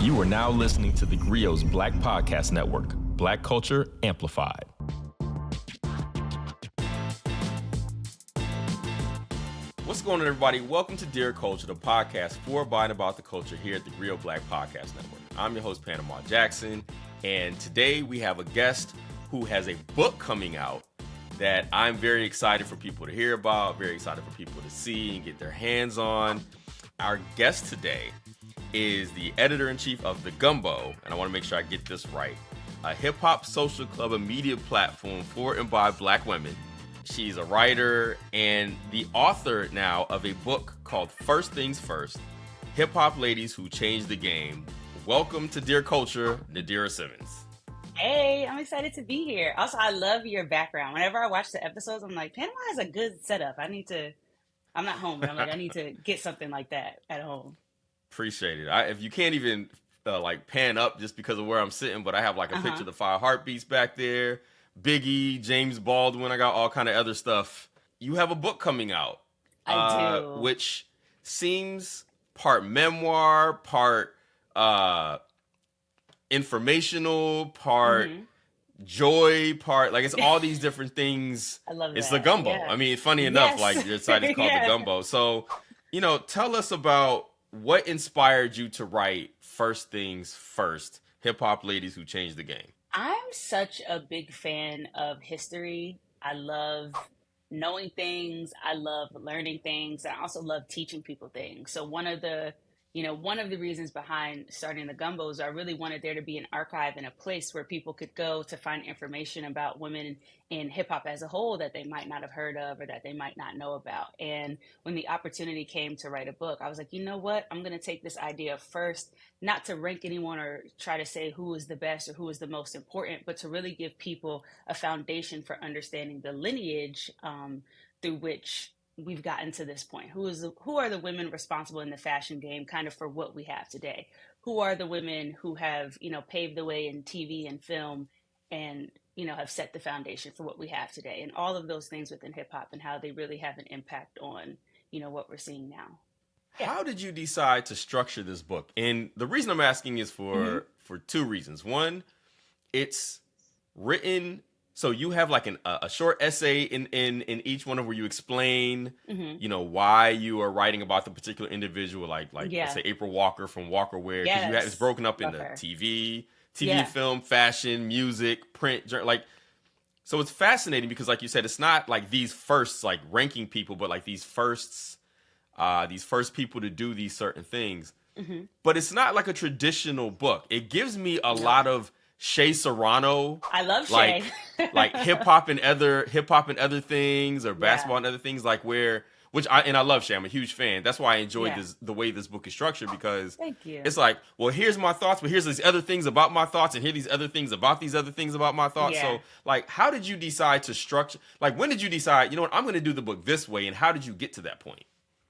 You are now listening to theGrio's Black Podcast Network, Black Culture Amplified. What's going on, everybody? Welcome to Dear Culture, the podcast for and about the culture here at theGrio Black Podcast Network. I'm your host, Panama Jackson, and today we have a guest who has a book coming out that I'm very excited for people to hear about, very excited for people to see and get their hands on. Our guest today is the editor-in-chief of The Gumbo, and I want to make sure I get this right, a hip-hop social club and media platform for and by Black women. She's a writer and the author now of a book called First Things First, Hip-Hop Ladies Who Changed the Game. Welcome to Dear Culture, Nadirah Simmons. Hey, I'm excited to be here. Also, I love your background. Whenever I watch the episodes, I'm like, Panama has a good setup. I'm not home, but I'm like, I need to get something like that at home. Appreciate it. If you can't even pan up just because of where I'm sitting, but I have like a picture of the 5 Heartbeats back there, Biggie, James Baldwin. I got all kind of other stuff. You have a book coming out. I do. Which seems part memoir, part informational, part joy, part like it's all these different things. I love that. It's The Gumbo. Yeah. I mean, funny enough, like your site is called The Gumbo. So, tell us about what inspired you to write First Things First, Hip-Hop Ladies Who Changed the Game. I'm such a big fan of history. I love knowing things. I love learning things. I also love teaching people things. So one of the reasons behind starting The Gumbo is I really wanted there to be an archive and a place where people could go to find information about women in hip hop as a whole that they might not have heard of or that they might not know about. And when the opportunity came to write a book, I was like, you know what? I'm going to take this idea first, not to rank anyone or try to say who is the best or who is the most important, but to really give people a foundation for understanding the lineage through which we've gotten to this point. Who are the women responsible in the fashion game kind of for what we have today? Who are the women who have, paved the way in TV and film and, have set the foundation for what we have today? And all of those things within hip hop and how they really have an impact on, what we're seeing now. Yeah. How did you decide to structure this book? And the reason I'm asking is for 2 reasons. One, it's written. So you have like a short essay in each one of where you explain, why you are writing about the particular individual, like let's say April Walker from Walker Wear. Because it's broken up into TV, film, fashion, music, print, so it's fascinating because like you said, it's not like these firsts, like ranking people, but like these first people to do these certain things. But it's not like a traditional book. It gives me a lot of Shea Serrano. I love Shea. like hip hop and other things, or basketball and other things, I love Shea. I'm a huge fan. That's why I enjoyed the way this book is structured, because Thank you. It's like, well, here's my thoughts, but here's these other things about my thoughts, and here are these other things about these other things about my thoughts. So like, how did you decide to structure, like when did you decide, I'm going to do the book this way, and how did you get to that point?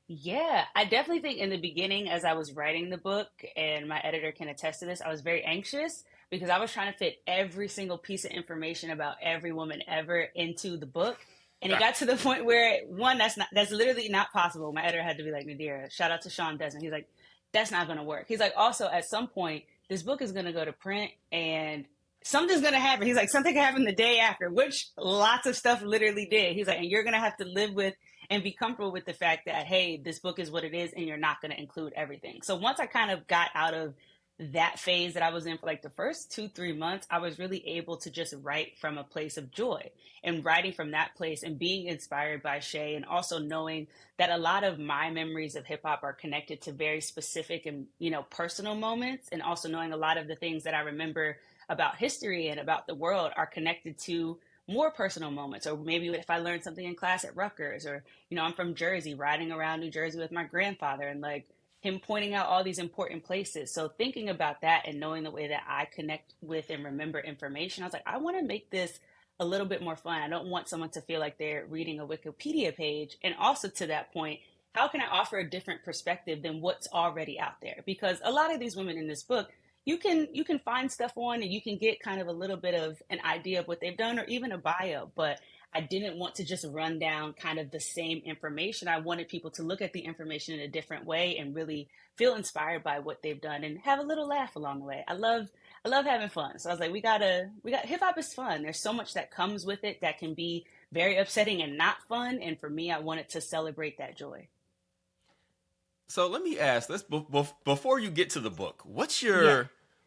Yeah, I definitely think in the beginning, as I was writing the book, and my editor can attest to this, I was very anxious because I was trying to fit every single piece of information about every woman ever into the book. And it got to the point where, one, that's literally not possible. My editor had to be like, Nadirah, shout out to Sean Desmond. He's like, that's not going to work. He's like, also, at some point, this book is going to go to print and something's going to happen. He's like, something can happen the day after, which lots of stuff literally did. He's like, and you're going to have to live with and be comfortable with the fact that, hey, this book is what it is and you're not going to include everything. So once I kind of got out of that phase that I was in for like the first 2-3 months, I was really able to just write from a place of joy, and writing from that place and being inspired by Shea, and also knowing that a lot of my memories of hip hop are connected to very specific and, personal moments, and also knowing a lot of the things that I remember about history and about the world are connected to more personal moments. Or maybe if I learned something in class at Rutgers, or, I'm from Jersey, riding around New Jersey with my grandfather, and like him pointing out all these important places. So thinking about that and knowing the way that I connect with and remember information, I was like, I want to make this a little bit more fun. I don't want someone to feel like they're reading a Wikipedia page. And also to that point, how can I offer a different perspective than what's already out there? Because a lot of these women in this book, you can find stuff on, and you can get kind of a little bit of an idea of what they've done, or even a bio. But I didn't want to just run down kind of the same information. I wanted people to look at the information in a different way and really feel inspired by what they've done and have a little laugh along the way. I love having fun. So I was like, we got hip hop is fun. There's so much that comes with it that can be very upsetting and not fun. And for me, I wanted to celebrate that joy. So let me ask, before you get to the book, what's Yeah.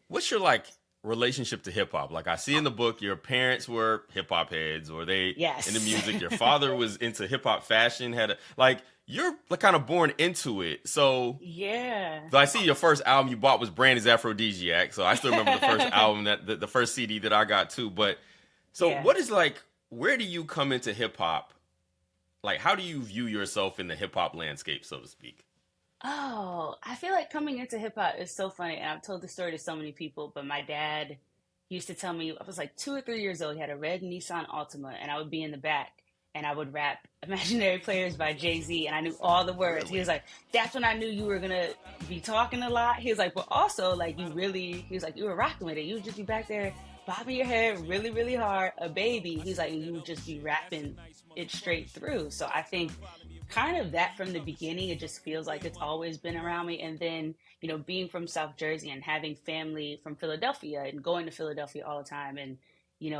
your like relationship to hip hop? Like I see in the book, your parents were hip hop heads, or they Yes. into music. Your father was into hip hop fashion. You're like kind of born into it. So Yeah. I see your first album you bought was Brandy's Aphrodisiac. So I still remember the first album the first CD that I got too. But so Yeah. what is like? Where do you come into hip hop? Like how do you view yourself in the hip hop landscape, so to speak? Oh, I feel like coming into hip hop is so funny. And I've told the story to so many people, but my dad used to tell me I was like 2 or 3 years old. He had a red Nissan Altima, and I would be in the back and I would rap Imaginary Players by Jay-Z, and I knew all the words. He Really? was like, that's when I knew you were gonna be talking a lot. He was like, but also like he was like, you were rocking with it. You would just be back there bobbing your head really, really hard, a baby. He's like, and you would just be rapping it straight through. So I think kind of that from the beginning, it just feels like it's always been around me. And then, being from South Jersey and having family from Philadelphia and going to Philadelphia all the time and,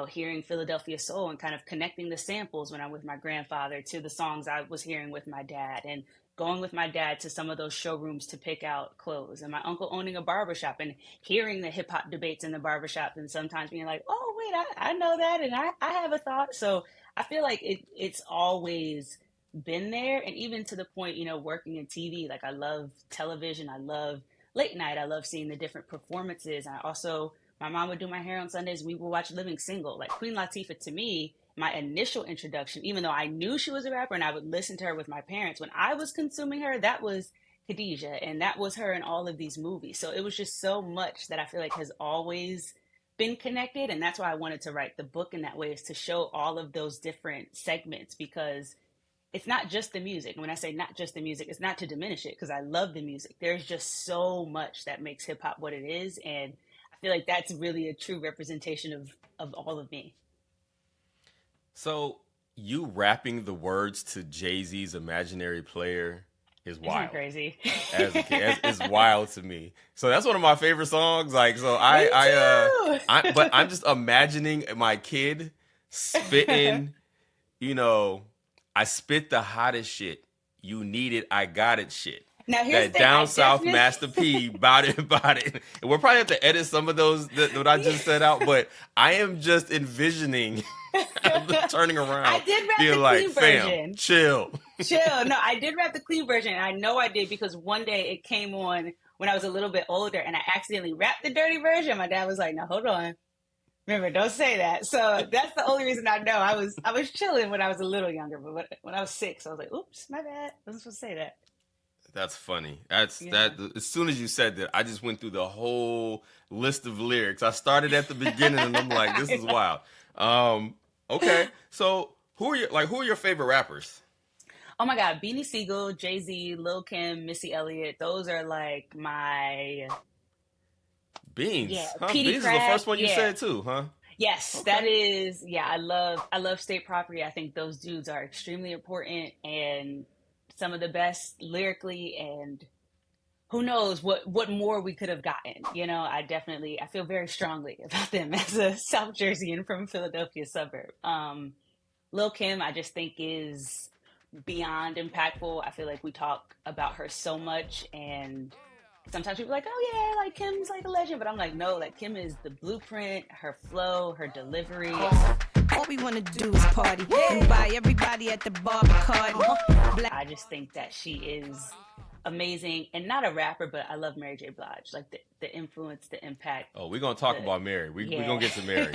hearing Philadelphia soul and kind of connecting the samples when I'm with my grandfather to the songs I was hearing with my dad and going with my dad to some of those showrooms to pick out clothes and my uncle owning a barbershop and hearing the hip hop debates in the barbershop and sometimes being like, oh, wait, I know that. And I have a thought. So I feel like it's always been there. And even to the point, working in TV, like I love television, I love late night, I love seeing the different performances. I also, my mom would do my hair on Sundays, we would watch Living Single. Like Queen Latifah, to me, my initial introduction, even though I knew she was a rapper and I would listen to her with my parents, when I was consuming her, that was Khadijah, and that was her in all of these movies. So it was just so much that I feel like has always been connected. And that's why I wanted to write the book in that way, is to show all of those different segments, because it's not just the music. When I say not just the music, it's not to diminish it, because I love the music. There's just so much that makes hip hop what it is. And I feel like that's really a true representation of all of me. So you rapping the words to Jay-Z's Imaginary Player is Isn't that wild. crazy? As a kid, it's wild to me. So that's one of my favorite songs. Like, so Me too. but I'm just imagining my kid spitting, you know, I spit the hottest shit. You need it, I got it shit. Now here's the That thing. down south Master P, bout it, bout it. And we'll probably have to edit some of those that I just said out, but I am just envisioning turning around, I did rap being the like, clean fam, version. chill. Chill. No, I did rap the clean version. And I know I did because one day it came on when I was a little bit older and I accidentally rapped the dirty version. My dad was like, no, hold on. Remember, don't say that. So that's the only reason I know. I was chilling when I was a little younger, but when I was 6, I was like, oops, my bad. I wasn't supposed to say that. That's funny. That Yeah. as soon as you said that, I just went through the whole list of lyrics. I started at the beginning and I'm like, this is wild. Okay. So who are your favorite rappers? Oh my God, Beanie Siegel, Jay-Z, Lil Kim, Missy Elliott. Those are like my, Beans. yeah, Huh? Petey Beans is the Crack. first one you Yeah. said too, huh? Yes, Okay. that is, yeah, I love State Property. I think those dudes are extremely important and some of the best lyrically, and who knows what more we could have gotten. I feel very strongly about them as a South Jerseyan from Philadelphia suburb. Lil Kim, I just think is beyond impactful. I feel like we talk about her so much, and sometimes people are like, oh yeah, like Kim's like a legend, but I'm like, no, like Kim is the blueprint, her flow, her delivery. All we wanna do is party and buy everybody at the bar Bacardi. I just think that she is amazing, and not a rapper, but I love Mary J. Blige, like the influence, the impact. Oh, we're gonna talk The- about Mary. We're yeah. gonna get to Mary.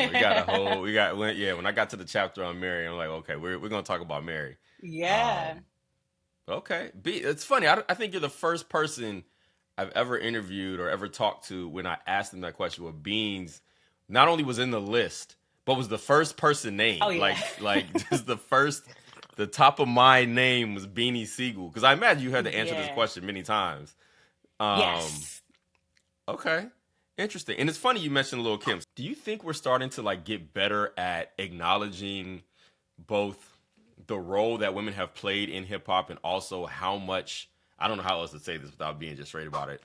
When I got to the chapter on Mary, I'm like, okay, we're gonna talk about Mary. Yeah. Okay. It's funny. I think you're the first person I've ever interviewed or ever talked to when I asked them that question. Where Beans not only was in the list, but was the first person named. Oh, yeah. Like just the top of my name was Beanie Siegel. Because I imagine you had to answer this Yeah. question many times. Yes. Okay. Interesting. And it's funny you mentioned Lil Kim. Do you think we're starting to like get better at acknowledging both the role that women have played in hip hop, and also how much, I don't know how else to say this without being just straight about it,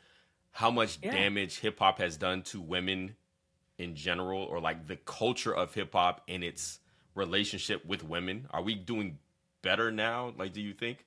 how much damage hip hop has done to women in general, or like the culture of hip hop and its relationship with women. Are we doing better now? Like, do you think?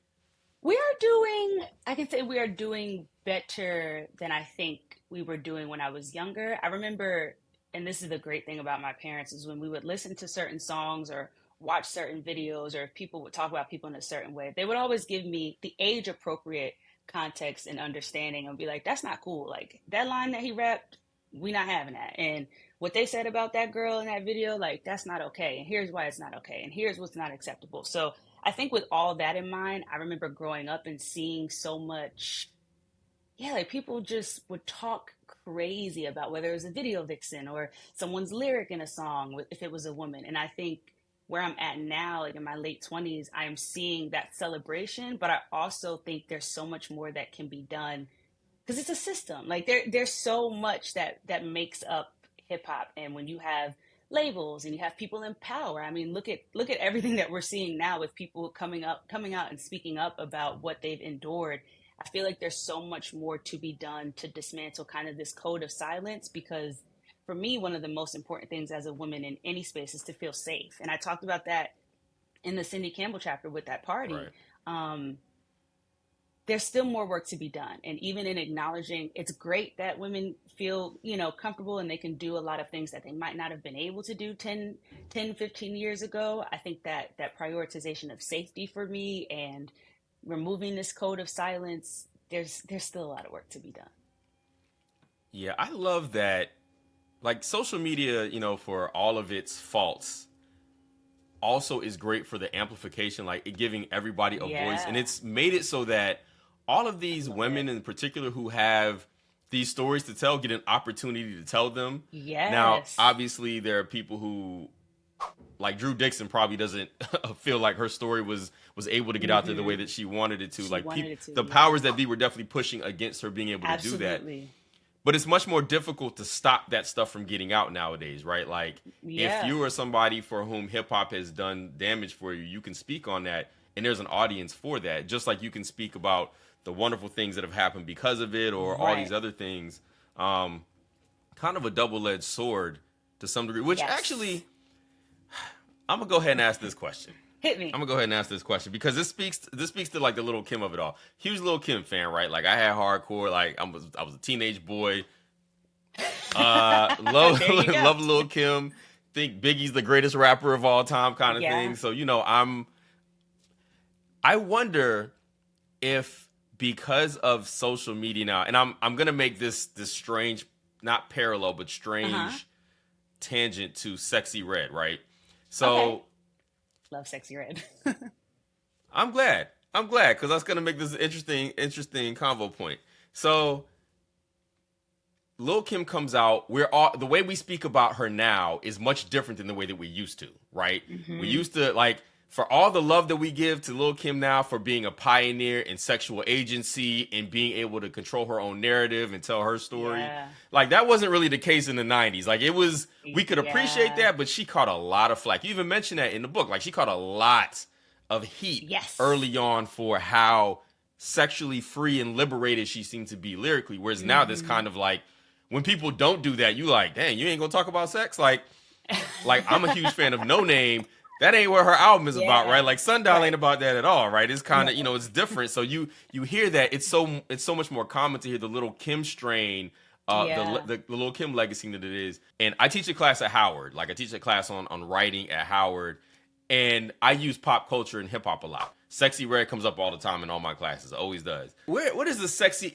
I can say we are doing better than I think we were doing when I was younger. I remember, and this is the great thing about my parents, is when we would listen to certain songs or watch certain videos, or if people would talk about people in a certain way, they would always give me the age appropriate context and understanding and be like, that's not cool. Like, that line that he rapped, we not having that. And what they said about that girl in that video, like, that's not okay. And here's why it's not okay. And here's what's not acceptable. So I think with all that in mind, I remember growing up and seeing so much, like people just would talk crazy about whether it was a video vixen or someone's lyric in a song, if it was a woman. And I think where I'm at now, like in my late 20s, I am seeing that celebration, but I also think there's so much more that can be done because it's a system. Like there's so much that makes up hip hop. And when you have labels and you have people in power, I mean, look at everything that we're seeing now with people coming out and speaking up about what they've endured. I feel like there's so much more to be done to dismantle kind of this code of silence, because for me, one of the most important things as a woman in any space is to feel safe. And I talked about that in the Cindy Campbell chapter with that party. Right. There's still more work to be done. And even in acknowledging, it's great that women feel, comfortable and they can do a lot of things that they might not have been able to do 10, 15 years ago. I think that prioritization of safety for me and removing this code of silence, there's still a lot of work to be done. Yeah, I love that. Like, social media, for all of its faults, also is great for the amplification, like it giving everybody a voice. And it's made it so that all of these women in particular who have these stories to tell get an opportunity to tell them. Yes. Now, obviously, there are people who, like Drew Dixon, probably doesn't feel like her story was able to get out there the way that she wanted it to. The powers that be were definitely pushing against her being able to do that. But it's much more difficult to stop that stuff from getting out nowadays, right? Like, if you are somebody for whom hip hop has done damage for you, you can speak on that, and there's an audience for that. Just like you can speak about the wonderful things that have happened because of it, or all these other things. Kind of a double-edged sword to some degree, which actually, I'm going to go ahead and ask this question. Hit me. I'm gonna go ahead and ask this question because this speaks to like the Lil Kim of it all. Huge Lil Kim fan, right? Like, I had hardcore, like I was a teenage boy. Love Lil Kim. Think Biggie's the greatest rapper of all time, kind of thing. So I wonder if because of social media now, and I'm gonna make this strange, not parallel, but strange tangent to Sexy Red, right? So. Love Sexy Red. I'm glad because that's going to make this an interesting convo point. So Lil Kim comes out. The way we speak about her now is much different than the way that we used to, right? Mm-hmm. We used to, like, for all the love that we give to Lil Kim now for being a pioneer in sexual agency and being able to control her own narrative and tell her story. Like, that wasn't really the case in the 90s. Like, it was, we could appreciate that, but she caught a lot of flack. You even mentioned that in the book. Like, she caught a lot of heat early on for how sexually free and liberated she seemed to be lyrically. Whereas now this kind of like, when people don't do that, you like, dang, you ain't gonna talk about sex? Like I'm a huge fan of No Name. That ain't what her album is about, right? Like, Sundial ain't about that at all, right? It's kind of, it's different. So you hear that. It's so much more common to hear the Lil Kim strain, the Lil Kim legacy that it is. And I teach a class at Howard. Like, I teach a class on writing at Howard. And I use pop culture and hip hop a lot. Sexy Red comes up all the time in all my classes. It always does. What is the Sexy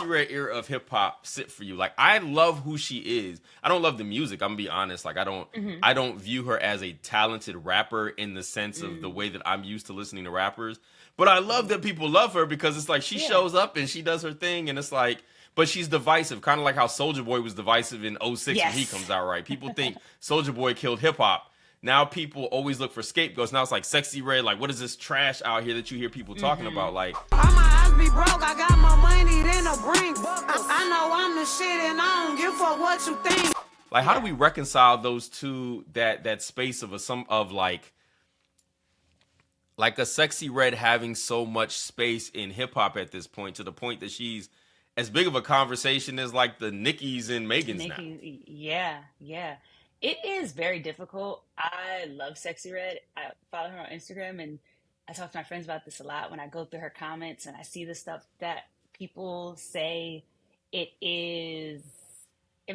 Red era of hip hop sit for you? Like, I love who she is. I don't love the music. I'm gonna be honest. Like, I don't view her as a talented rapper in the sense of the way that I'm used to listening to rappers. But I love that people love her because it's like she shows up and she does her thing, and it's like, but she's divisive, kind of like how Soulja Boy was divisive in 06 when he comes out, right? People think Soulja Boy killed hip hop. Now people always look for scapegoats. Now it's like Sexy Red. Like, what is this trash out here that you hear people talking about? Like, all my eyes be broke. I got more money than a brink. I know I'm the shit and I don't give a fuck what you think. Like, how do we reconcile those two? That space of like like a Sexy Red having so much space in hip hop at this point, to the point that she's as big of a conversation as like the Nickies and Megans now. Yeah. It is very difficult. I love Sexy Red. I follow her on Instagram, and I talk to my friends about this a lot when I go through her comments and I see the stuff that people say. It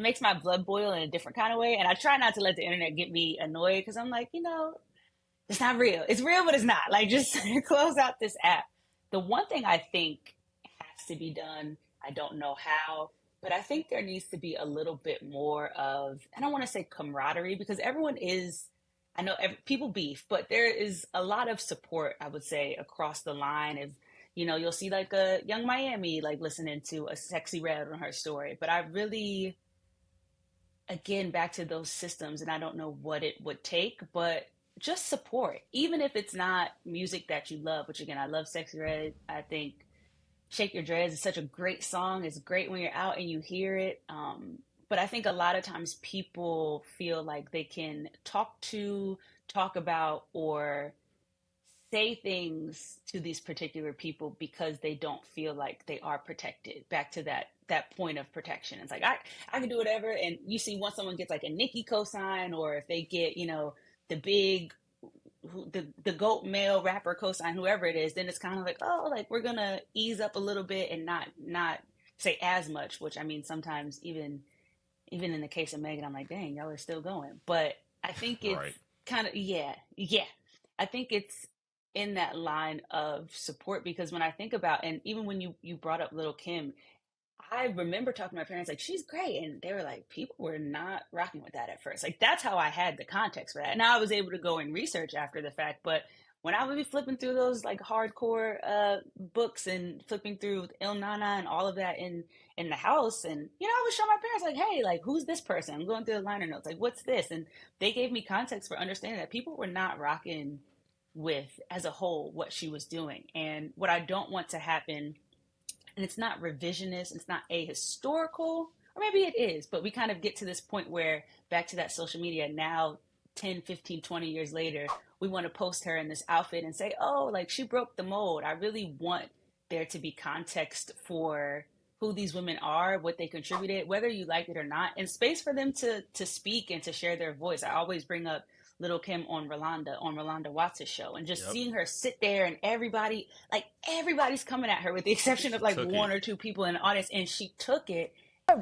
makes my blood boil in a different kind of way. And I try not to let the internet get me annoyed, because I'm like, it's not real. It's real, but it's not. Like, just close out this app. The one thing I think has to be done, I don't know how, but I think there needs to be a little bit more of, I don't want to say camaraderie, because everyone is, I know people beef, but there is a lot of support, I would say, across the line. If, you'll see like a Young Miami, like listening to a Sexy Red on her story. But I really, again, back to those systems, and I don't know what it would take, but just support, even if it's not music that you love, which again, I love Sexy Red. I think Shake Your Dreads is such a great song. It's great when you're out and you hear it. But I think a lot of times people feel like they can talk about, or say things to these particular people because they don't feel like they are protected. Back to that point of protection. It's like, I can do whatever. And you see, once someone gets like a Nicki cosign, or if they get, the big, the GOAT male rapper cosign, whoever it is, then it's kind of like, oh, like we're gonna ease up a little bit and not say as much. Which, I mean, sometimes even in the case of Megan, I'm like, dang, y'all are still going. But I think it's kind of yeah. I think it's in that line of support, because when I think about, and even when you brought up Lil Kim, I remember talking to my parents, like, she's great. And they were like, people were not rocking with that at first. Like, that's how I had the context for that. Now I was able to go and research after the fact. But when I would be flipping through those like hardcore books and flipping through Il Nana and all of that in the house, and, I would show my parents like, hey, like, who's this person? I'm going through the liner notes. Like, what's this? And they gave me context for understanding that people were not rocking with, as a whole, what she was doing. And what I don't want to happen, and it's not revisionist, it's not ahistorical, or maybe it is, but we kind of get to this point where, back to that social media now, 10, 15, 20 years later, we want to post her in this outfit and say, oh, like, she broke the mold. I really want there to be context for who these women are, what they contributed, whether you like it or not, and space for them to speak and to share their voice. I always bring up Lil Kim on Rolanda Watts' show, and just seeing her sit there, and everybody's coming at her, with the exception of like one or two people in the audience, and she took it.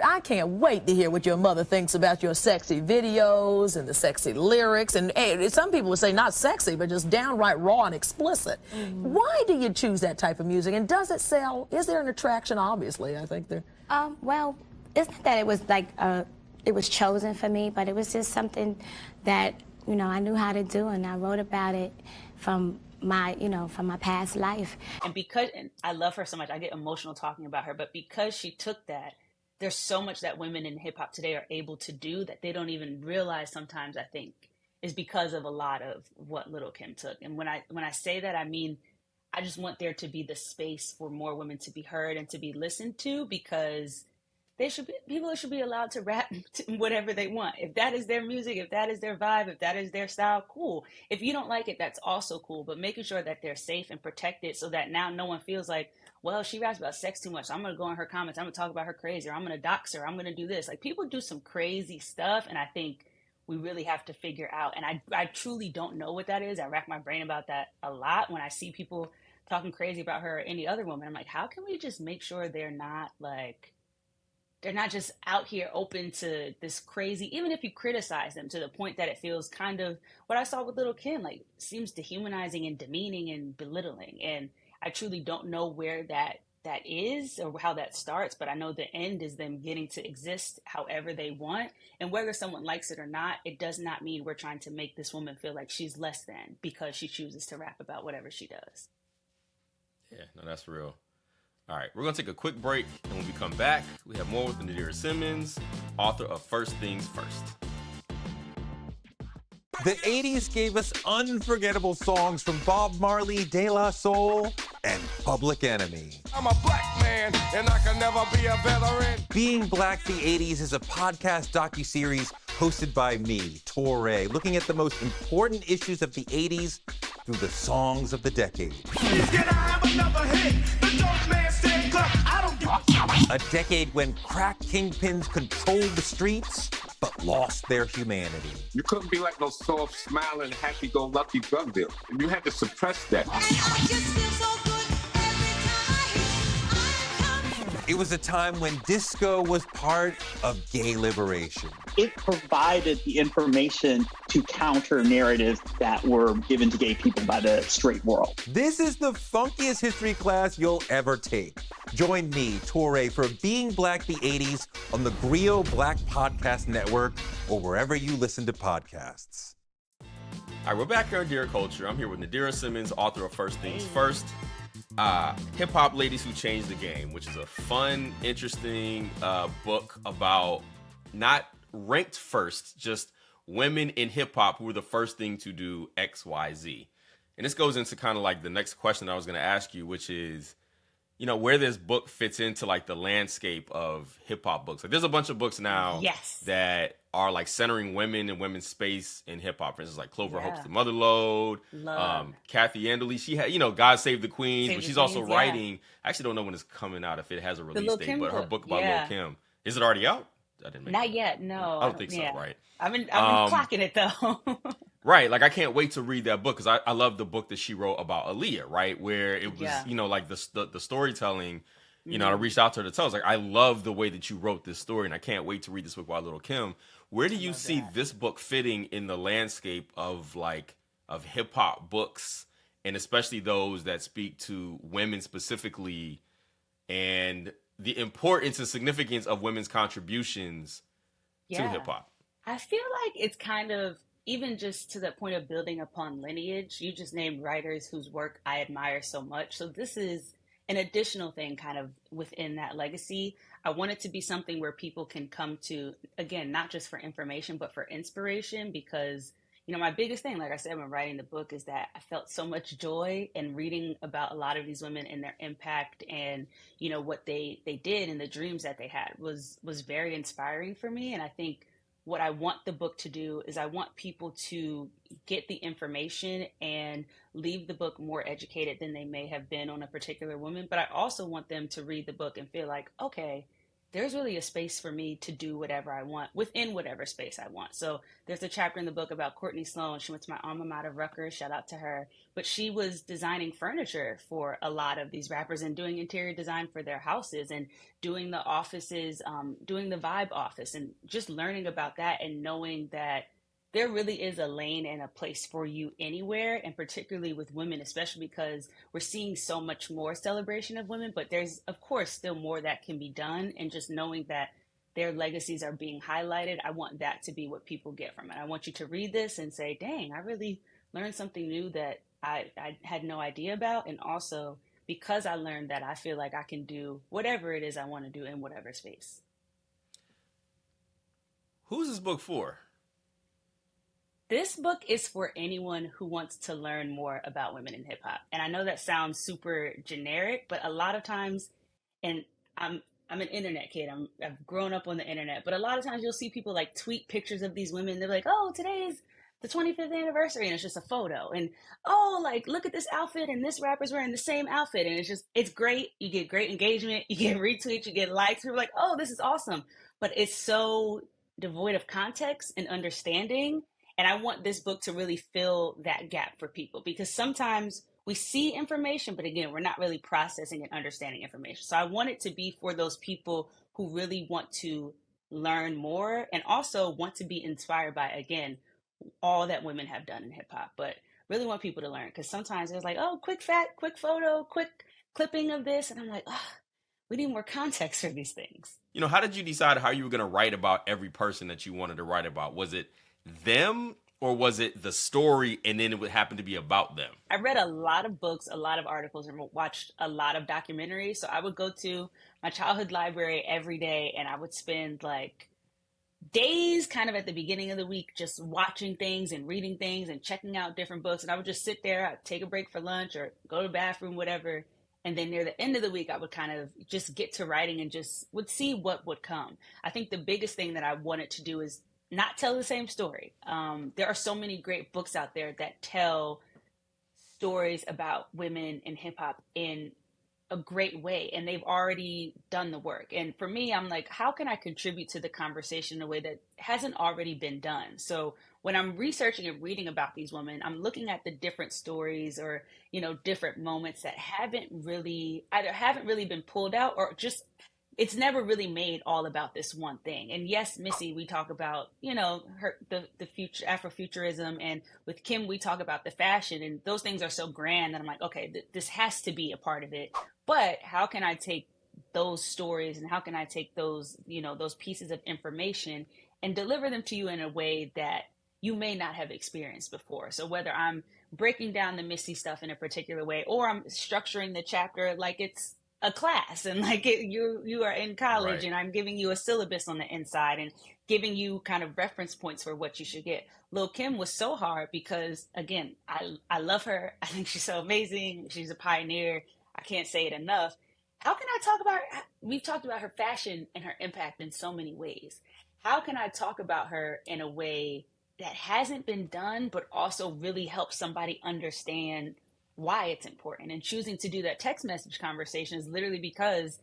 I can't wait to hear what your mother thinks about your sexy videos and the sexy lyrics. And some people would say not sexy, but just downright raw and explicit. Why do you choose that type of music? And does it sell? Is there an attraction? Obviously, I think there. Well, it's not that it was like it was chosen for me, but it was just something that, I knew how to do, and I wrote about it from my past life. And because, and I love her so much, I get emotional talking about her, but because she took that, there's so much that women in hip hop today are able to do that they don't even realize sometimes, I think, is because of a lot of what Lil Kim took. And when I say that, I mean, I just want there to be the space for more women to be heard and to be listened to, because people should be allowed to rap whatever they want. If that is their music, if that is their vibe, if that is their style, cool. If you don't like it, that's also cool. But making sure that they're safe and protected, so that now no one feels like, well, she raps about sex too much, so I'm going to go in her comments, I'm going to talk about her crazy, or I'm going to dox her, I'm going to do this. Like, people do some crazy stuff, and I think we really have to figure out, and I truly don't know what that is. I rack my brain about that a lot when I see people talking crazy about her or any other woman. I'm like, how can we just make sure they're not just out here open to this crazy, even if you criticize them to the point that it feels kind of what I saw with Lil Kim, like, seems dehumanizing and demeaning and belittling. And I truly don't know where that is or how that starts, but I know the end is them getting to exist however they want. And whether someone likes it or not, it does not mean we're trying to make this woman feel like she's less than because she chooses to rap about whatever she does. Yeah, no, that's real. All right, we're going to take a quick break, and when we come back, we have more with Nadirah Simmons, author of First Things First. The 80s gave us unforgettable songs from Bob Marley, De La Soul, and Public Enemy. I'm a black man, and I can never be a veteran. Being Black the 80s is a podcast docuseries hosted by me, Torre, looking at the most important issues of the 80s through the songs of the decade. A decade when crack kingpins controlled the streets, but lost their humanity. You couldn't be like no soft, smiling, happy-go-lucky drug dealer. You had to suppress that. It was a time when disco was part of gay liberation. It provided the information to counter narratives that were given to gay people by the straight world. This is the funkiest history class you'll ever take. Join me, Touré, for Being Black the 80s on the Grio Black Podcast Network or wherever you listen to podcasts. All right, we're back here on Dear Culture. I'm here with Nadirah Simmons, author of First Things First. Hip Hop Ladies Who Changed the Game, which is a fun, interesting book about not ranked first, just women in hip hop who were the first thing to do X, Y, Z. And this goes into kind of like the next question I was going to ask you, which is, you know, where this book fits into like the landscape of hip hop books. Like, there's a bunch of books now that are like centering women and women's space in hip hop. For instance, like Clover Hopes the Motherlode, Kathy Andely. She had, you know, God Save the Queens, but she's also writing. I actually don't know when it's coming out, if it has a release date, but her book about Lil Kim. Is it already out? I didn't make Not yet, no. I don't think so, right? I've been clocking it though. Right, like I can't wait to read that book because I love the book that she wrote about Aaliyah, right? Where it was, you know, like the storytelling. You know, I reached out to her to tell her, I was like, I love the way that you wrote this story, and I can't wait to read this book by Lil Kim. Where do you see this book fitting in the landscape of hip hop books, and especially those that speak to women specifically, and the importance and significance of women's contributions to hip hop? I feel like it's kind of, even just to the point of building upon lineage, you just named writers whose work I admire so much. So this is an additional thing kind of within that legacy. I want it to be something where people can come to, again, not just for information, but for inspiration, because, you know, my biggest thing, like I said, when writing the book, is that I felt so much joy in reading about a lot of these women and their impact, and, you know, what they did and the dreams that they had was very inspiring for me. And I think what I want the book to do is I want people to get the information and leave the book more educated than they may have been on a particular woman. But I also want them to read the book and feel like, okay, there's really a space for me to do whatever I want within whatever space I want. So there's a chapter in the book about Courtney Sloan. She went to my alma mater, Rutgers, shout out to her. But she was designing furniture for a lot of these rappers and doing interior design for their houses and doing the offices, doing the Vibe office, and just learning about that and knowing that there really is a lane and a place for you anywhere, and particularly with women, especially because we're seeing so much more celebration of women, but there's, of course, still more that can be done. And just knowing that their legacies are being highlighted, I want that to be what people get from it. I want you to read this and say, dang, I really learned something new that I had no idea about. And also, because I learned that, I feel like I can do whatever it is I want to do in whatever space. Who's this book for? This book is for anyone who wants to learn more about women in hip hop. And I know that sounds super generic, but a lot of times, and I'm an internet kid. I've grown up on the internet, but a lot of times you'll see people like tweet pictures of these women. They're like, oh, today is the 25th anniversary, and it's just a photo. And oh, like, look at this outfit, and this rapper's wearing the same outfit. And it's great. You get great engagement. You get retweets. You get likes. People are like, oh, this is awesome. But it's so devoid of context and understanding. And I want this book to really fill that gap for people, because sometimes we see information, but again, we're not really processing and understanding information. So I want it to be for those people who really want to learn more and also want to be inspired by, again, all that women have done in hip hop, but really want people to learn. Because sometimes it's like, oh, quick fact, quick photo, quick clipping of this. And I'm like, oh, we need more context for these things. You know, how did you decide how you were going to write about every person that you wanted to write about? Was it them, or was it the story and then it would happen to be about them? I read a lot of books, a lot of articles, and watched a lot of documentaries. So I would go to my childhood library every day, and I would spend like days kind of at the beginning of the week just watching things and reading things and checking out different books. And I would just sit there, I'd take a break for lunch or go to the bathroom, whatever. And then near the end of the week, I would kind of just get to writing and just would see what would come. I think the biggest thing that I wanted to do is not tell the same story. There are so many great books out there that tell stories about women in hip hop in a great way, and they've already done the work. And for me, I'm like, how can I contribute to the conversation in a way that hasn't already been done? So when I'm researching and reading about these women, I'm looking at the different stories or, different moments that haven't really been pulled out, or just it's never really made all about this one thing. And yes, Missy, we talk about, the future, Afrofuturism, and with Kim, we talk about the fashion, and those things are so grand that I'm like, okay, this has to be a part of it. But how can I take those stories, and how can I take those, those pieces of information and deliver them to you in a way that you may not have experienced before? So whether I'm breaking down the Missy stuff in a particular way, or I'm structuring the chapter like it's a class, and like you are in college, Right. and I'm giving you a syllabus on the inside and giving you kind of reference points for what you should get. Lil Kim was so hard because, again, I love her. I think she's so amazing. She's a pioneer. I can't say it enough. How can I talk about her? We've talked about her fashion and her impact in so many ways. How can I talk about her in a way that hasn't been done, but also really help somebody understand why it's important? And choosing to do that text message conversation is literally because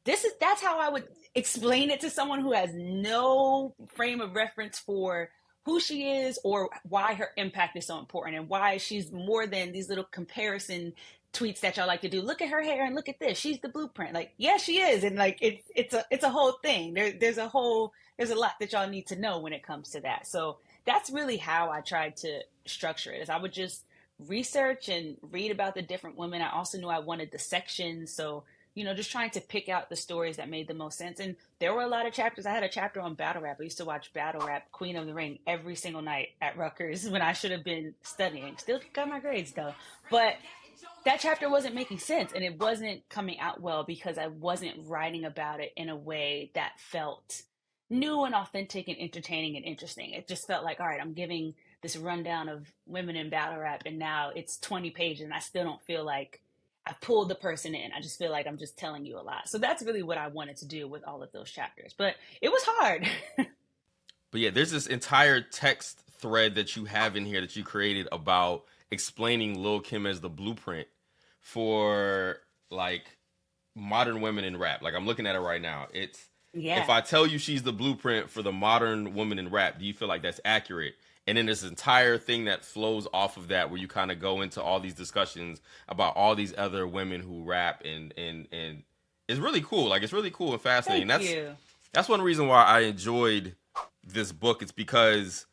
that's how I would explain it to someone who has no frame of reference for who she is or why her impact is so important and why she's more than these little comparison tweets that y'all like to do. Look at her hair and look at this. She's the blueprint. Like, yeah, she is. And like, it's a whole thing. There's a lot that y'all need to know when it comes to that. So that's really how I tried to structure it, is I would just research and read about the different women. I also knew I wanted the sections. So, just trying to pick out the stories that made the most sense. And there were a lot of chapters. I had a chapter on battle rap. I used to watch battle rap Queen of the Ring every single night at Rutgers when I should have been studying. Still got my grades though. But that chapter wasn't making sense, and it wasn't coming out well because I wasn't writing about it in a way that felt new and authentic and entertaining and interesting. It just felt like, all right, I'm giving this rundown of women in battle rap, and now it's 20 pages and I still don't feel like I pulled the person in. I just feel like I'm just telling you a lot. So that's really what I wanted to do with all of those chapters, but it was hard. But yeah, there's this entire text thread that you have in here that you created about explaining Lil Kim as the blueprint for like modern women in rap. Like, I'm looking at it right now. It's, Yeah. if I tell you she's the blueprint for the modern woman in rap, do you feel like that's accurate? And then this entire thing that flows off of that, where you kind of go into all these discussions about all these other women who rap, and it's really cool. Like, it's really cool and fascinating. Thank you. That's one reason why I enjoyed this book. It's because,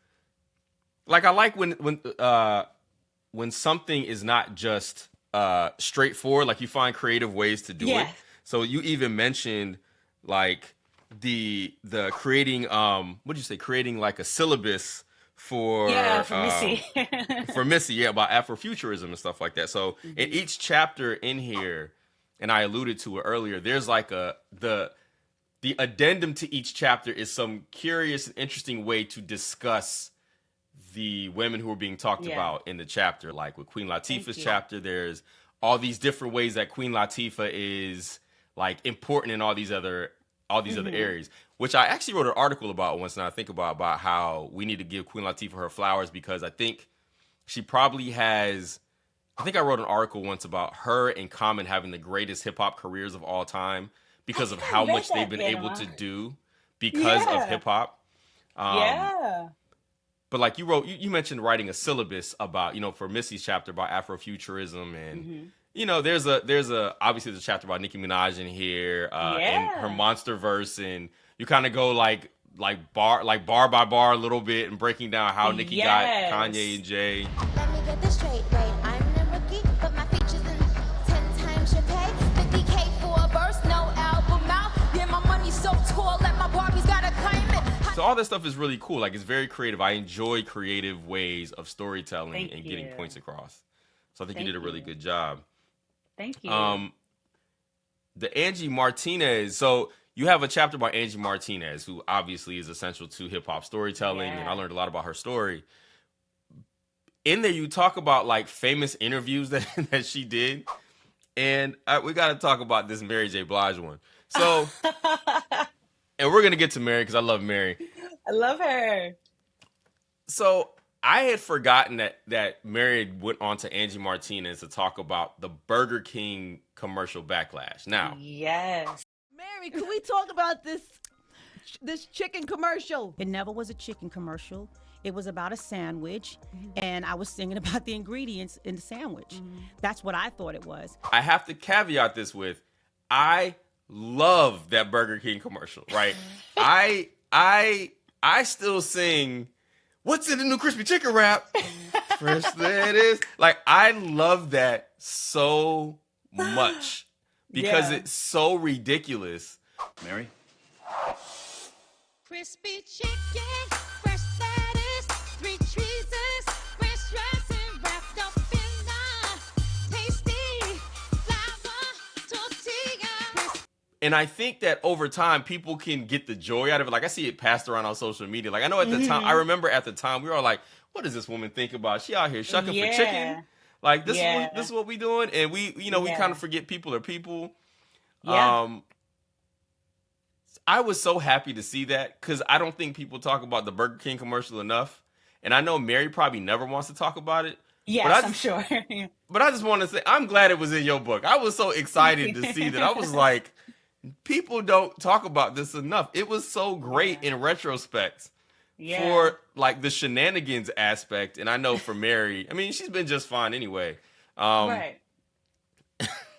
like, I like when something is not just straightforward. Like, you find creative ways to do it. So you even mentioned like the creating what'd you say, creating like a syllabus for Missy. for Missy, about Afrofuturism and stuff like that. So in each chapter in here, and I alluded to it earlier, there's like the addendum to each chapter is some curious and interesting way to discuss the women who are being talked about in the chapter. Like with Queen Latifah's chapter, there's all these different ways that Queen Latifah is like important in all these other areas, which I actually wrote an article about once. Now I think about how we need to give Queen Latifah her flowers, because I think she probably has, I think I wrote an article once about her and Common having the greatest hip hop careers of all time because of how much they've been able to do because of hip hop. But like you mentioned writing a syllabus about, for Missy's chapter about Afrofuturism, and there's obviously there's a chapter about Nicki Minaj in here, and her monster verse, and you kind of go like bar by bar a little bit and breaking down how Nicki got Kanye and Jay. Let me get this straight, wait, I'm the rookie, but my features in 10 times your pay, 50K for a verse, no album out, yeah, my money's so tall that my Barbies gotta climb it. So all this stuff is really cool. Like, it's very creative. I enjoy creative ways of storytelling and getting points across. So I think you did a really good job. Thank you. The Angie Martinez. So you have a chapter about Angie Martinez, who obviously is essential to hip hop storytelling, and I learned a lot about her story. In there, you talk about like famous interviews that she did, and we got to talk about this Mary J. Blige one. So, and we're gonna get to Mary because I love Mary. I love her. So I had forgotten that Mary went on to Angie Martinez to talk about the Burger King commercial backlash. Now, Yes. Mary, can we talk about this chicken commercial? It never was a chicken commercial. It was about a sandwich, and I was singing about the ingredients in the sandwich. That's what I thought it was. I have to caveat this with, I love that Burger King commercial, right? I still sing, "What's in the new crispy chicken wrap?" First that is. Like, I love that so much because it's so ridiculous. Mary? Crispy chicken, fresh lettuce, 3 cheeses, fresh dressing wrapped up in the tasty flour tortilla. And I think that over time, people can get the joy out of it. Like, I see it passed around on social media. Like, I know at the time, I remember at the time, we were all like, what does this woman think about? She out here shucking for chicken? Like, this is what we doing? And we kind of forget people are people. Yeah. I was so happy to see that because I don't think people talk about the Burger King commercial enough. And I know Mary probably never wants to talk about it. Yes, I'm sure. But I just want to say, I'm glad it was in your book. I was so excited to see that. I was like, people don't talk about this enough. It was so great in retrospect for like the shenanigans aspect. And I know for Mary, I mean, she's been just fine anyway. Right.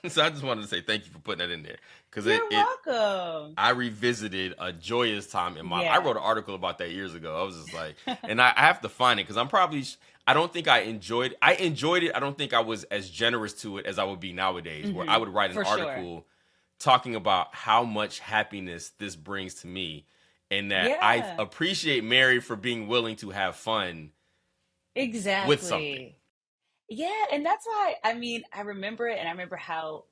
So I just wanted to say thank you for putting that in there. Because welcome. I revisited a joyous time in my. I wrote an article about that years ago. I was just like, and I have to find it because I don't think I enjoyed. I enjoyed it. I don't think I was as generous to it as I would be nowadays, where I would write an article talking about how much happiness this brings to me, and that I appreciate Mary for being willing to have fun. Exactly. With something. Yeah, and that's why, I mean, I remember it, and I remember how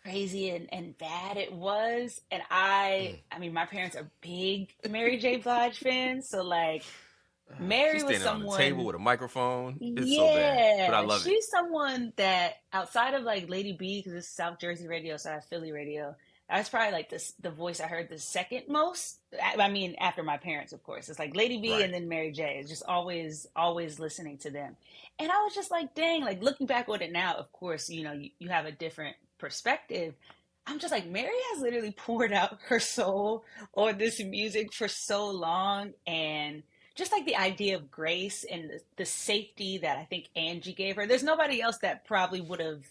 crazy and bad it was. And I mean, my parents are big Mary J. Blige fans, so like, Mary was someone on the table with a microphone. It's so bad, but I love it. She's someone that outside of like Lady B, because it's South Jersey radio, so I have Philly radio. That's probably like the voice I heard the second most. I mean, after my parents, of course. It's like Lady B and then Mary J. It's just always listening to them. And I was just like, dang, like looking back on it now, of course, you know, you have a different perspective. I'm just like, Mary has literally poured out her soul on this music for so long. And just like the idea of grace and the safety that I think Angie gave her. There's nobody else that probably would have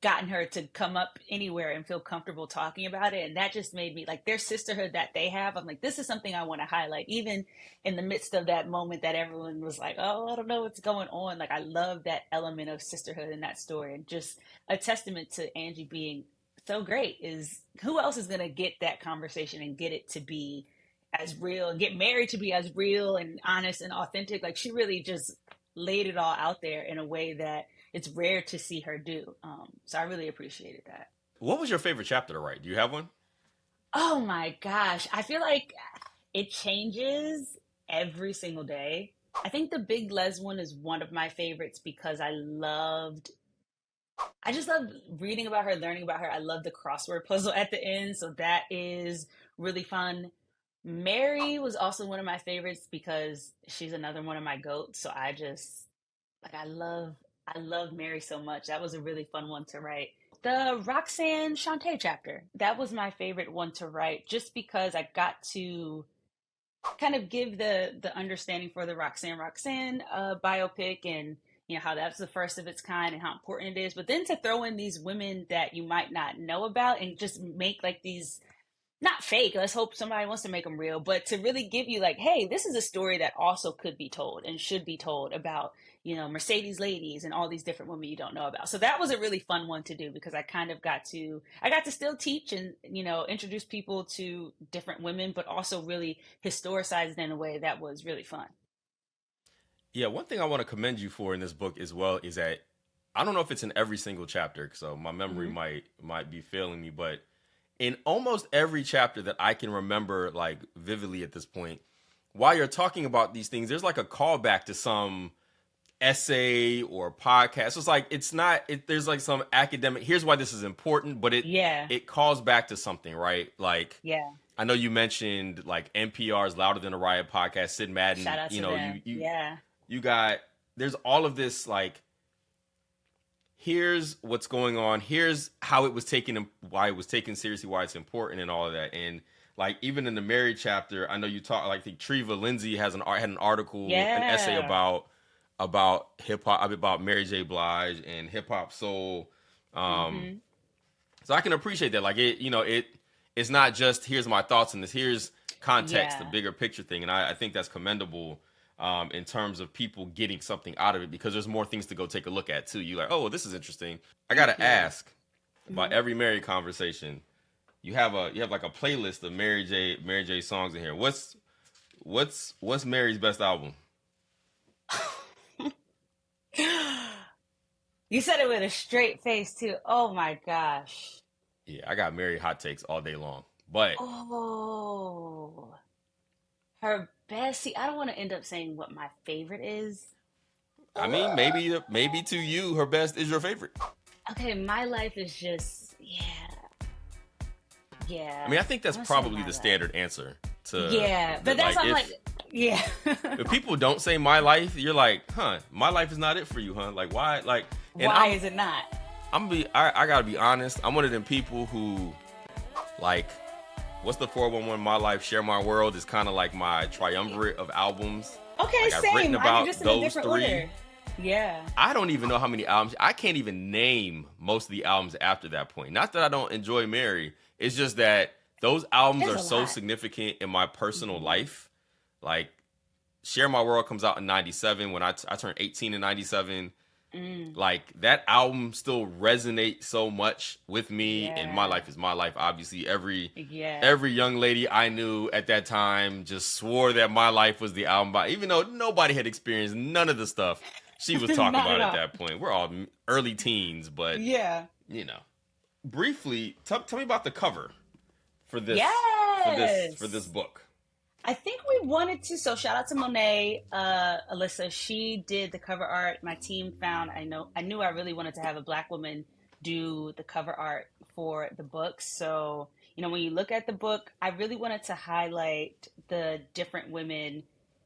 gotten her to come up anywhere and feel comfortable talking about it. And that just made me like their sisterhood that they have. I'm like, this is something I want to highlight, even in the midst of that moment that everyone was like, oh, I don't know what's going on. Like, I love that element of sisterhood in that story. And just a testament to Angie being so great is who else is going to get that conversation and get it to be as real and get Mary to be as real and honest and authentic. Like, she really just laid it all out there in a way that it's rare to see her do. So I really appreciated that. What was your favorite chapter to write? Do you have one? Oh my gosh. I feel like it changes every single day. I think the Big Les one is one of my favorites because I just loved reading about her, learning about her. I love the crossword puzzle at the end. So that is really fun. Mary was also one of my favorites because she's another one of my goats. So I love Mary so much. That was a really fun one to write. The Roxanne Shantae chapter, that was my favorite one to write just because I got to kind of give the understanding for the Roxanne biopic and, you know, how that's the first of its kind and how important it is. But then to throw in these women that you might not know about and just make like these, not fake, let's hope somebody wants to make them real, but to really give you like, hey, this is a story that also could be told and should be told about, you know, Mercedes ladies and all these different women you don't know about. So that was a really fun one to do because I got to still teach and, you know, introduce people to different women, but also really historicize it in a way that was really fun. Yeah, one thing I want to commend you for in this book as well is that I don't know if it's in every single chapter, so my memory might be failing me, but in almost every chapter that I can remember like vividly at this point, while you're talking about these things, there's like a callback to some essay or podcast. So it's like there's like some academic, here's why this is important, but it calls back to something, right? Like, I know you mentioned like NPR's Louder Than a Riot podcast, Sid Madden, shout out to them. there's all of this, like, here's what's going on, here's how it was taken, why it was taken seriously, why it's important, and all of that. And like, even in the married chapter, I know you talk, like, the Treva Lindsay had an article, an essay about hip hop, about Mary J. Blige and hip hop soul. So I can appreciate that. Like, it's not just here's my thoughts on this. Here's context, the bigger picture thing, and I think that's commendable in terms of people getting something out of it, because there's more things to go take a look at too. You're like, oh, well, this is interesting. I gotta ask about every Mary conversation. You have like a playlist of Mary J songs in here. What's Mary's best album? You said it with a straight face too. Oh my gosh. Yeah, I got Mary hot takes all day long. But her best. See, I don't want to end up saying what my favorite is. I mean, maybe to you, her best is your favorite. Okay, My Life is just yeah. I mean, I think that's probably the standard answer to but that's if people don't say My Life, you're like, huh, My Life is not it for you, huh? Like, why? Like, why is it not? I gotta be honest. I'm one of them people who, like, what's the 411 My Life, Share My World is kind of like my triumvirate of albums. Okay, like, same. I've written about I'm just in those a different three. order. Yeah. I don't even know how many albums. I can't even name most of the albums after that point. Not that I don't enjoy Mary. It's just that those albums are so significant in my personal life. Like, Share My World comes out in 97 when I turned 18 in 97. Like, that album still resonates so much with me, and My Life is My Life. Obviously, every young lady I knew at that time just swore that My Life was the album, even though nobody had experienced none of the stuff she was talking about at that point. We're all early teens, but briefly, tell me about the cover for this for this book. I think we wanted to. So shout out to Monet, Alyssa. She did the cover art. My team found. I knew I really wanted to have a Black woman do the cover art for the book. So when you look at the book, I really wanted to highlight the different women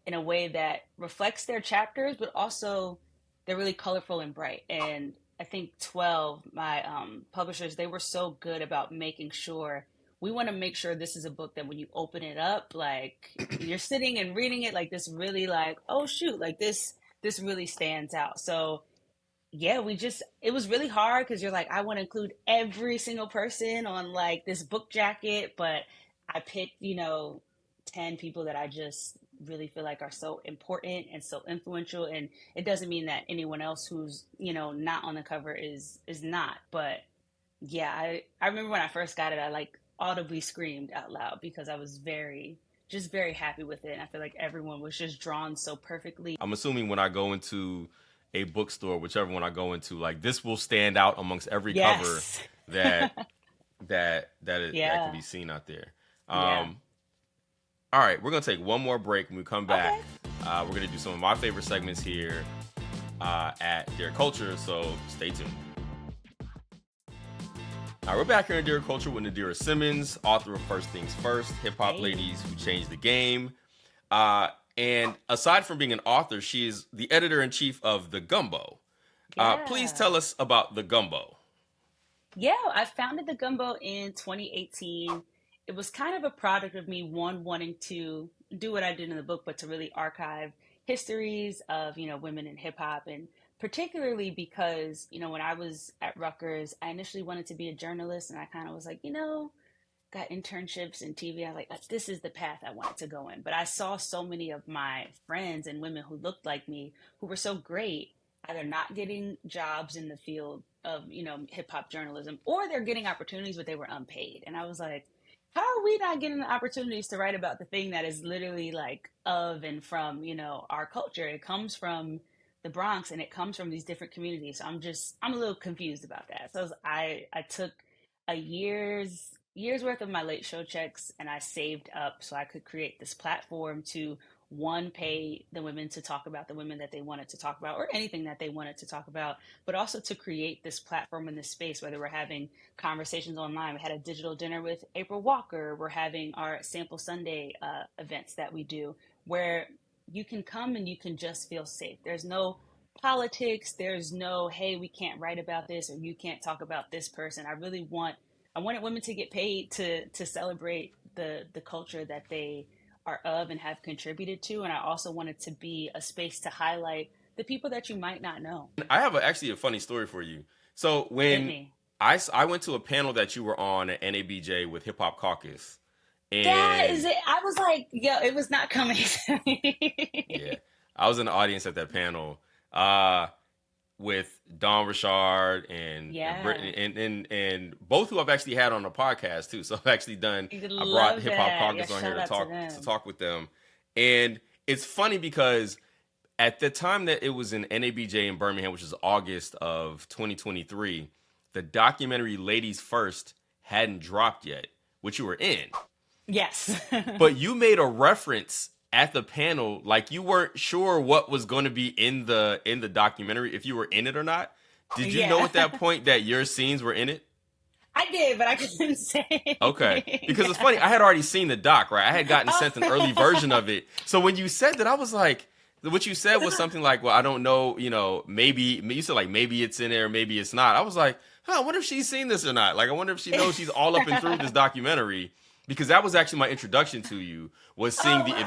in a way that reflects their chapters, but also they're really colorful and bright. And I think 12, my publishers, they were so good about making sure. We want to make sure this is a book that when you open it up, like, you're sitting and reading it, like, this really, like, oh shoot, like this really stands out. So yeah, it was really hard because you're like, I want to include every single person on, like, this book jacket, but I picked 10 people that I just really feel like are so important and so influential. And it doesn't mean that anyone else who's not on the cover is not. But yeah, I remember when I first got it, I like audibly screamed out loud because I was very happy with it. And I feel like everyone was just drawn so perfectly. I'm assuming when I go into a bookstore, whichever one I go into, like, this will stand out amongst every cover that can be seen out there. All right, we're gonna take one more break. When we come back, we're gonna do some of my favorite segments here at Dear Culture, so stay tuned. All right, we're back here in Dear Culture with Nadirah Simmons, author of First Things First, Hip Hop Ladies Who Changed the Game. And aside from being an author, she is the editor-in-chief of The Gumbo. Please tell us about The Gumbo. Yeah, I founded The Gumbo in 2018. It was kind of a product of me, wanting to do what I did in the book, but to really archive histories of, women in hip hop, and particularly because, when I was at Rutgers, I initially wanted to be a journalist, and I kind of was like, got internships in TV. I was like, this is the path I wanted to go in. But I saw so many of my friends and women who looked like me, who were so great, either not getting jobs in the field of, hip hop journalism, or they're getting opportunities, but they were unpaid. And I was like, how are we not getting the opportunities to write about the thing that is literally like of and from, our culture? It comes from the Bronx and it comes from these different communities. So I'm a little confused about that. So I took a year's worth of my late show checks and I saved up so I could create this platform to, one, pay the women to talk about the women that they wanted to talk about, or anything that they wanted to talk about, but also to create this platform in this space, whether we're having conversations online. We had a digital dinner with April Walker. We're having our Sample Sunday events that we do, where you can come and you can just feel safe. There's no politics. There's no, hey, we can't write about this, or you can't talk about this person. I wanted women to get paid to celebrate the culture that they are of and have contributed to. And I also wanted to be a space to highlight the people that you might not know. I have actually a funny story for you. So when I went to a panel that you were on at NABJ with Hip Hop Caucus. And that is it. I was like, yo, it was not coming to me. Yeah. I was in the audience at that panel with Don Richard and Brittany and both who I've actually had on the podcast too. So I've actually I brought Hip Hop Caucus on here to talk with them. And it's funny because at the time that it was in NABJ in Birmingham, which is August of 2023, the documentary Ladies First hadn't dropped yet, which you were in. Yes. But you made a reference at the panel, like you weren't sure what was going to be in the documentary, if you were in it or not. Did you know at that point that your scenes were in it? I did, but I couldn't say. Okay. Because it's funny, I had already seen the doc, right? I had gotten sent an early version of it. So when you said that, I was like, what you said was something like, well, I don't know, maybe, you said like, maybe it's in there, maybe it's not. I was like, I wonder if she's seen this or not. Like, I wonder if she knows she's all up and through this documentary. Because that was actually my introduction to you, was seeing the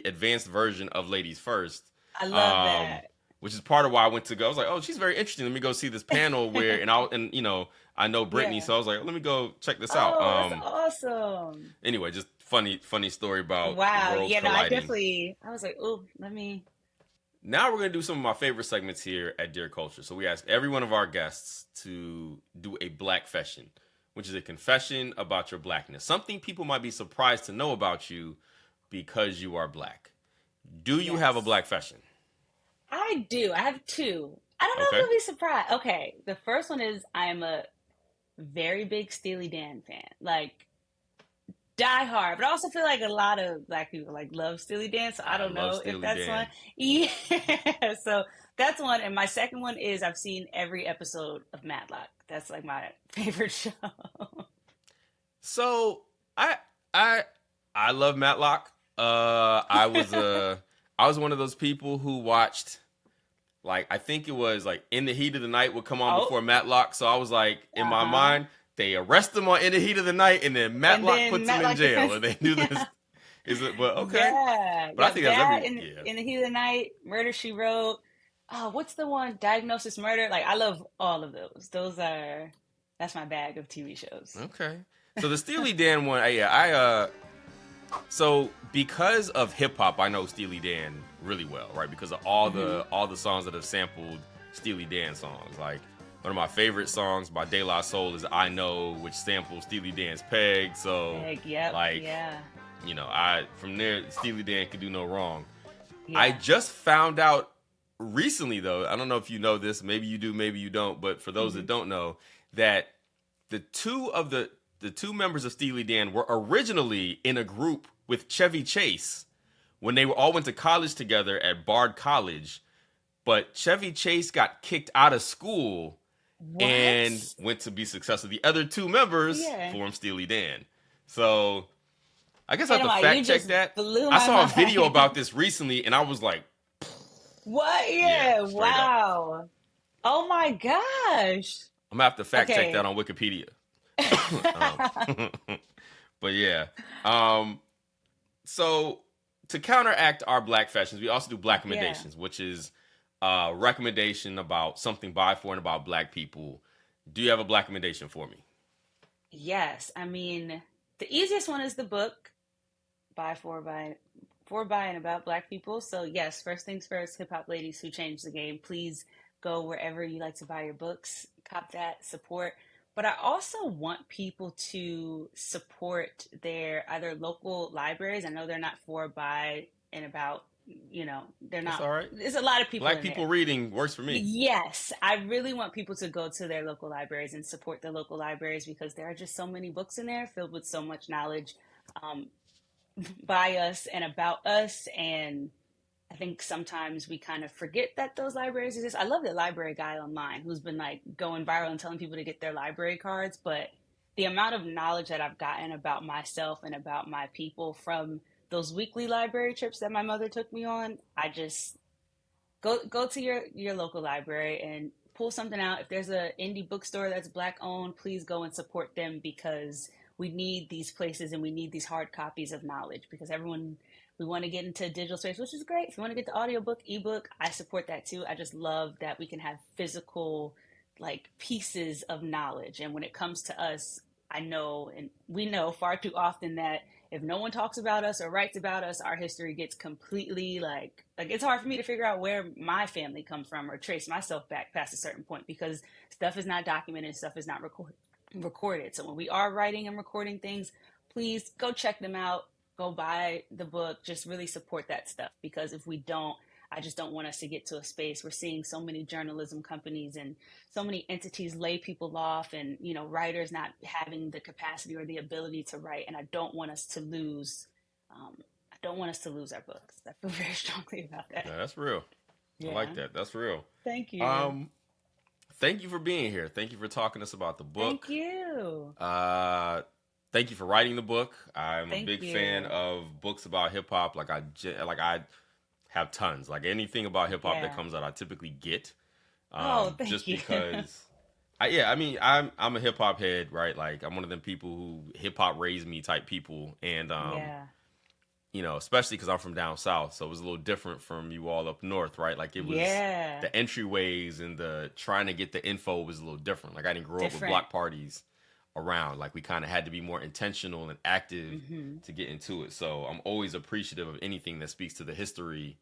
advanced version of Ladies First. I love that. Which is part of why I went to go. I was like, oh, she's very interesting. Let me go see this panel where, I know Brittany, so I was like, let me go check this out. That's awesome. Anyway, just funny story about worlds colliding. I was like, oh, let me. Now we're going to do some of my favorite segments here at Dear Culture. So we ask every one of our guests to do a black fashion, which is a confession about your blackness. Something people might be surprised to know about you because you are black. Do you have a black fashion? I do. I have two. I don't know if you'll be surprised. Okay. The first one is I am a very big Steely Dan fan. Like, die hard. But I also feel like a lot of black people love Steely Dan. So I don't know if that's one. Yeah. So that's one. And my second one is I've seen every episode of Matlock. That's like my favorite show. So I love Matlock. I was one of those people who watched, like, I think it was like In the Heat of the Night would come on before Matlock. So I was like, in my mind, they arrest him on In the Heat of the Night, and then Matlock puts him in jail, and they do this. Is it? But okay. Yeah. But I think that's In the Heat of the Night, Murder, She Wrote. Oh, what's the one? Diagnosis Murder. Like, I love all of those. That's my bag of TV shows. Okay. So the Steely Dan one, so because of hip hop, I know Steely Dan really well, right? Because of all the songs that have sampled Steely Dan songs. Like, one of my favorite songs by De La Soul is I Know, which samples Steely Dan's Peg. So, from there, Steely Dan could do no wrong. Yeah. I just found out recently, though, I don't know if you know this, maybe you do, maybe you don't, but for those that don't know, that the two members of Steely Dan were originally in a group with Chevy Chase when they all went to college together at Bard College, but Chevy Chase got kicked out of school and went to be successful. The other two members formed Steely Dan. So I guess I have to fact check that. I saw a video about this recently, and I was like, what? Yeah, wow. Oh my gosh. I'm gonna have to fact check that on Wikipedia. But yeah. So to counteract our black fashions, we also do black recommendations, which is a recommendation about something by, for, and about black people. Do you have a black recommendation for me? Yes. I mean, the easiest one is the book by, for, by, and about black people. So yes, first things first, Hip Hop Ladies Who Changed the Game. Please go wherever you like to buy your books, cop that, support. But I also want people to support their either local libraries. I know they're not for, by, and about, they're not. That's all right. There's a lot of people. Black people reading works for me. Yes. I really want people to go to their local libraries and support their local libraries because there are just so many books in there filled with so much knowledge by us and about us. And I think sometimes we kind of forget that those libraries exist. I love the library guy online who's been going viral and telling people to get their library cards. But the amount of knowledge that I've gotten about myself and about my people from those weekly library trips that my mother took me on, I just go to your local library and pull something out. If there's an indie bookstore that's Black owned, please go and support them, because we need these places and we need these hard copies of knowledge, because we want to get into digital space, which is great. If you want to get the audiobook, ebook, I support that too. I just love that we can have physical like pieces of knowledge. And when it comes to us, I know, and we know far too often that if no one talks about us or writes about us, our history gets completely like it's hard for me to figure out where my family comes from or trace myself back past a certain point, because stuff is not documented, stuff is not recorded. So when we are writing and recording things, please go check them out, go buy the book, just really support that stuff, because if we don't, I just don't want us to get to a space. We're seeing so many journalism companies and so many entities lay people off, and, you know, writers not having the capacity or the ability to write. And I don't want us to lose, our books. I feel very strongly about that. Yeah, that's real. Yeah. I like that. That's real. Thank you. Thank you for being here. Thank you for talking to us about the book. Thank you. Thank you for writing the book. I'm Thank a big you. fan of books about hip hop. Like I have tons. Like anything about hip hop that comes out, I typically get. Thank just you. because. I'm a hip hop head, right? Like I'm one of them people who hip hop raised me type people, and you know, especially because I'm from down south, so it was a little different from you all up north, right? Like it was the entryways and the trying to get the info was a little different. Like I didn't grow up with block parties around. Like we kind of had to be more intentional and active to get into it. So I'm always appreciative of anything that speaks to the history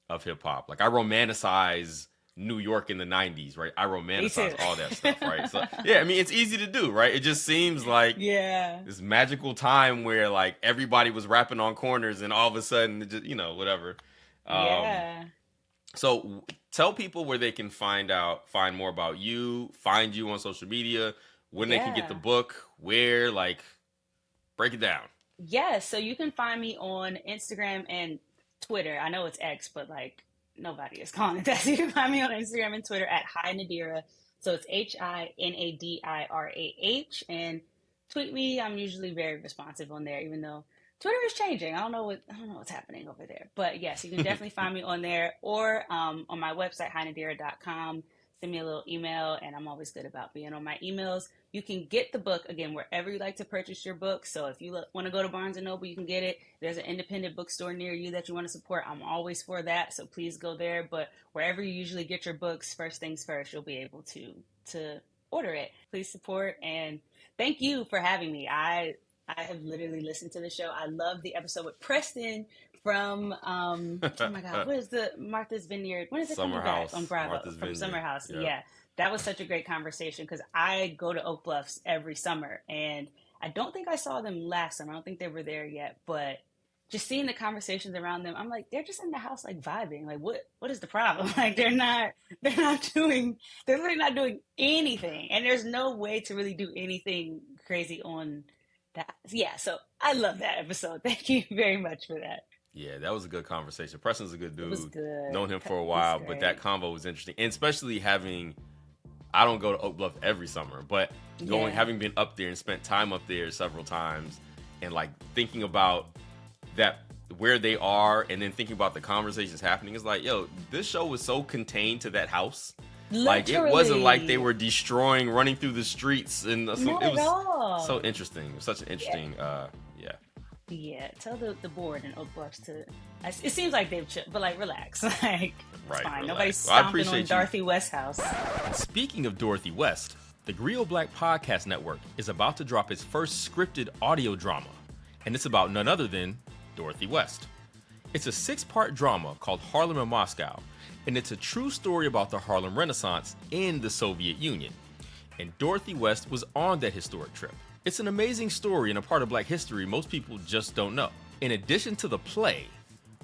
of hip hop. Like I romanticize New York in the 90s, right? I romanticize all that stuff, right? So yeah, I mean, it's easy to do, right? It just seems like this magical time where like everybody was rapping on corners and all of a sudden, it just, you know, whatever. So tell people where they can find more about you, find you on social media, when they can get the book, where, like, break it down. Yes, so you can find me on Instagram and Twitter. I know it's X, but like nobody is calling it that. So you can find me on Instagram and Twitter at Hi Nadirah. So it's HINADIRAH, and tweet me. I'm usually very responsive on there, even though Twitter is changing. I don't know what's happening over there. But yes, you can definitely find me on there, or on my website, HiNadirah.com. Send me a little email, and I'm always good about being on my emails. You can get the book, again, wherever you like to purchase your book. So if you want to go to Barnes & Noble, you can get it. There's an independent bookstore near you that you want to support. I'm always for that, so please go there. But wherever you usually get your books, first things first, you'll be able to order it. Please support, and thank you for having me. I have literally listened to the show. I love the episode with Preston from oh my God, what is the Martha's Vineyard? When is it coming back on Bravo? Martha's from Vineyard. Summer House. Yep. Yeah, that was such a great conversation, because I go to Oak Bluffs every summer, and I don't think I saw them last summer. I don't think they were there yet, but just seeing the conversations around them, I'm like, they're just in the house like vibing. Like what is the problem? Like they're really not doing anything, and there's no way to really do anything crazy on that. Yeah, so I love that episode. Thank you very much for that. Yeah, that was a good conversation. Preston's a good dude. It was good. Known him for a while, but that convo was interesting. And especially I don't go to Oak Bluff every summer, but having been up there and spent time up there several times, and like thinking about that, where they are, and then thinking about the conversations happening, is like, yo, this show was so contained to that house. Literally. Like it wasn't like they were destroying, running through the streets, and so Not it was at all. so interesting. It was such an interesting, Yeah, tell the board in Oak Bluffs to. It seems like they've chilled, but like relax, like it's fine. Relax. Nobody's Well, stomping on Dorothy West's house. Speaking of Dorothy West, the Griot Black Podcast Network is about to drop its first scripted audio drama, and it's about none other than Dorothy West. It's a 6-part drama called Harlem and Moscow, and it's a true story about the Harlem Renaissance in the Soviet Union. And Dorothy West was on that historic trip. It's an amazing story and a part of Black history most people just don't know. In addition to the play,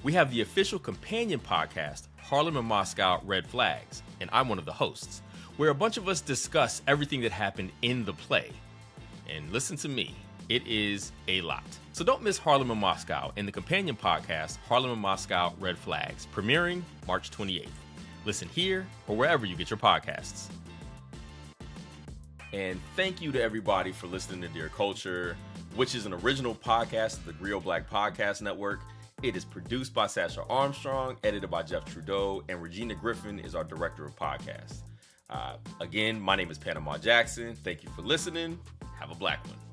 we have the official companion podcast, Harlem and Moscow Red Flags, and I'm one of the hosts, where a bunch of us discuss everything that happened in the play. And listen to me, it is a lot. So don't miss Harlem and Moscow and the companion podcast, Harlem and Moscow Red Flags, premiering March 28th. Listen here or wherever you get your podcasts. And thank you to everybody for listening to Dear Culture, which is an original podcast of the theGrio Black Podcast Network. It is produced by Sasha Armstrong, edited by Jeff Trudeau, and Regina Griffin is our director of podcasts. Again, my name is Panama Jackson. Thank you for listening. Have a black one.